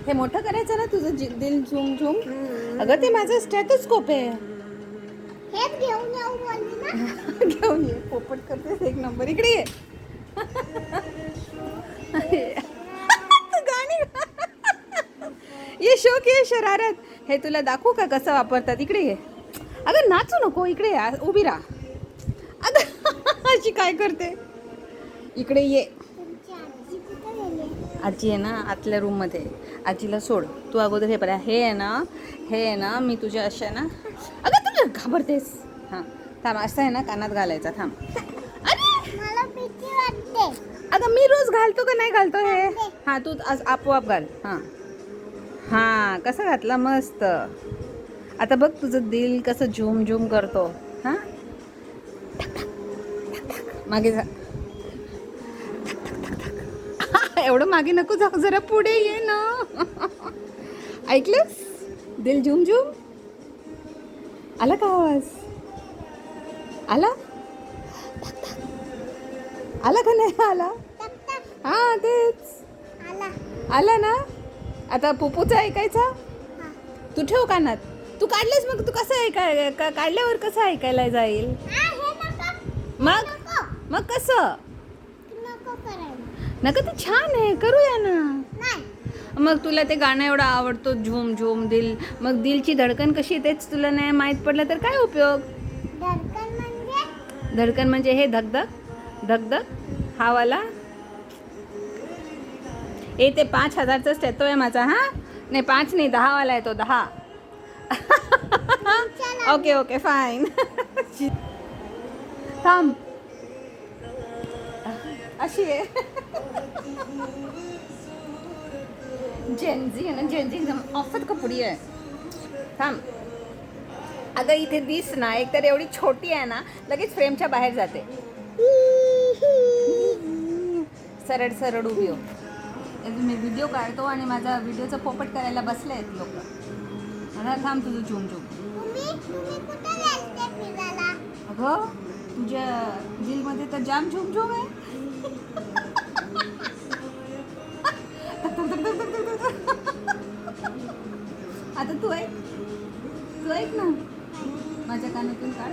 हे मोठं करायचं ना तुझं दिल झूम झूम. अगं ते माझं स्टेथोस्कोप आहे. हेच घेऊन येऊ बोलली ना. घेऊन ये. पोपट करतेस एक नंबर. इकडे ये. गाणी ये शोक ये शरारत. हे तुला दाखवू का कसं वापरतात. इकडे ये. अगं नाचू नको. इकडे ये. उभी राहा. अगं अशी काय करते. इकडे ये. तुमची आजी कुठे गेली? आजी आहे ना आतल्या रूममध्ये. आजीला सोड. तू अगोदर हे बघा. हे आहे ना मी तुझ्या अशा ना. अगं तुला घाबरतेस. हां थांब. असं आहे ना कानात घालायचा. थांब. अरे मला भीती वाटते. अगं मी रोज घालतो का नाही घालतो हे. हां तू आज आपोआप घाल. हां कसं घातला मस्त. आता बघ तुझं दिल कसं झूम झूम करतो. हां मागे जा. एवढं मागे नको जाऊ. जरा पुढे ये ना. ऐकलंस दिल झूम झूम. आला का आवाज. आला आला का नाही आला. हां तेच आला ना. आता पुपूचा ऐकायचा. तू ठेव कानात. तू काढलेस मग तू कसं काढल्यावर कसं ऐकायला जाईल. मग कसं. नको करायला. नका ते छान आहे. करूया ना. नाही. मग तुला ते गाणं एवढं आवडतो झूम झूम दिल. मग दिलची धडकन कशी आहे तेच तुला नाही माहीत पडलं तर काय उपयोग. धडकन म्हणजे हे धगधग धगधग हा वाला. ए ते 5,000च स्टेथो आहे माझा. हां नाही 5 नाही 10 वाला आहे तो 10. Okay okay fine. थांब. अशी आहे. जेनझी आहे ना. जेनझी एकदम ऑफत कपडी आहे. थांब. अगं इथे दिस ना. एक तर एवढी छोटी आहे ना लगेच फ्रेमच्या बाहेर जाते. सरळ सरळ उभी हो. मी व्हिडिओ काढतो आणि माझा व्हिडिओचा पोपट करायला बसले आहेत लोक. आता थांब तुझं झूम झूम. तुम्ही कुठे गेलते फिरायला? अगं तुझ्या दिलमध्ये तर जाम झूम झूम आहे. आता तू ऐक ना. माझ्या कानातून काढ.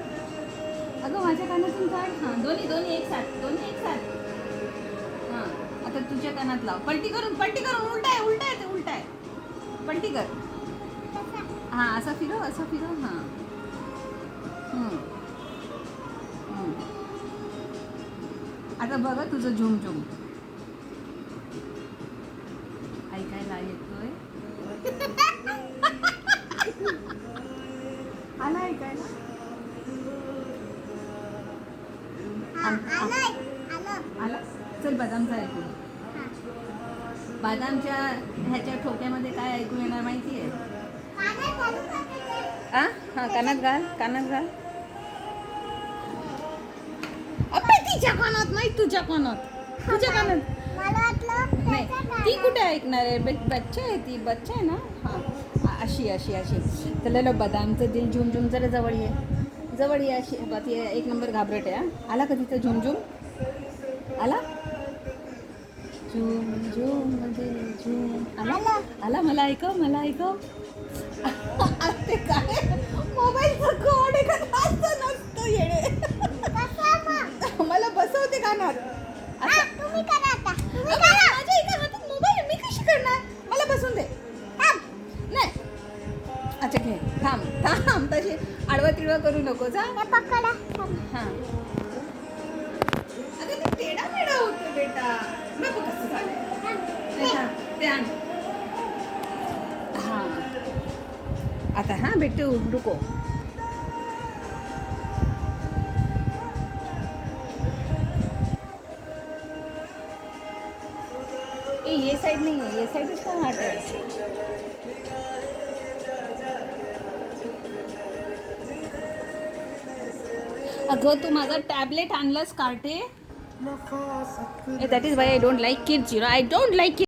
अगं माझ्या कानातून काढ. हां दोन्ही एक साथ. हां आता तुझ्या कानात लाव. पलटी करून उलटा आहे. पलटी कर. हां असं फिरव. हां आता बघा तुझं झूम झूम ऐकायला येतोय. आला ऐकायला. आला. चल बदामचा ऐकू. बदामच्या ह्याच्या ठोक्यामध्ये काय ऐकू येणार माहिती आहे. हां कानात घाल. अबे तिच्या कानात नाही तुझ्या कानात. मला वाटलं नाही ती कुठे ऐकणार आहे. बच्चा आहे ना. हां अशी तर बदामचं दिल झूम झूम. जरा जवळ ये अशी. ती एक नंबर घाबरट आहे. आला का तिथं झूम झूम. आला झूम झूम दिल झूम. आला मला ऐकव. ते काय मोबाईलचं कोड आहे का नसतं येणे. मला बसवते कानात. तुम्ही करा आता. माझ्या एका हातात मोबाईल मी कशी करणार. मला बसून दे. नाही अच्छा घे. थांब तशी आडवा तिडवा करू नको. जा पकडा. हां अगं ते टेढा मेढा होतं बेटा. बघ कसं झालं. ते आण. हां आता हां बेटू रुको. ये साइड नहीं है. ये साइड इसका हार्ट है. अगं तू माझा टॅबलेट आणलास कार्टे. That is why I don't like kids. I don't like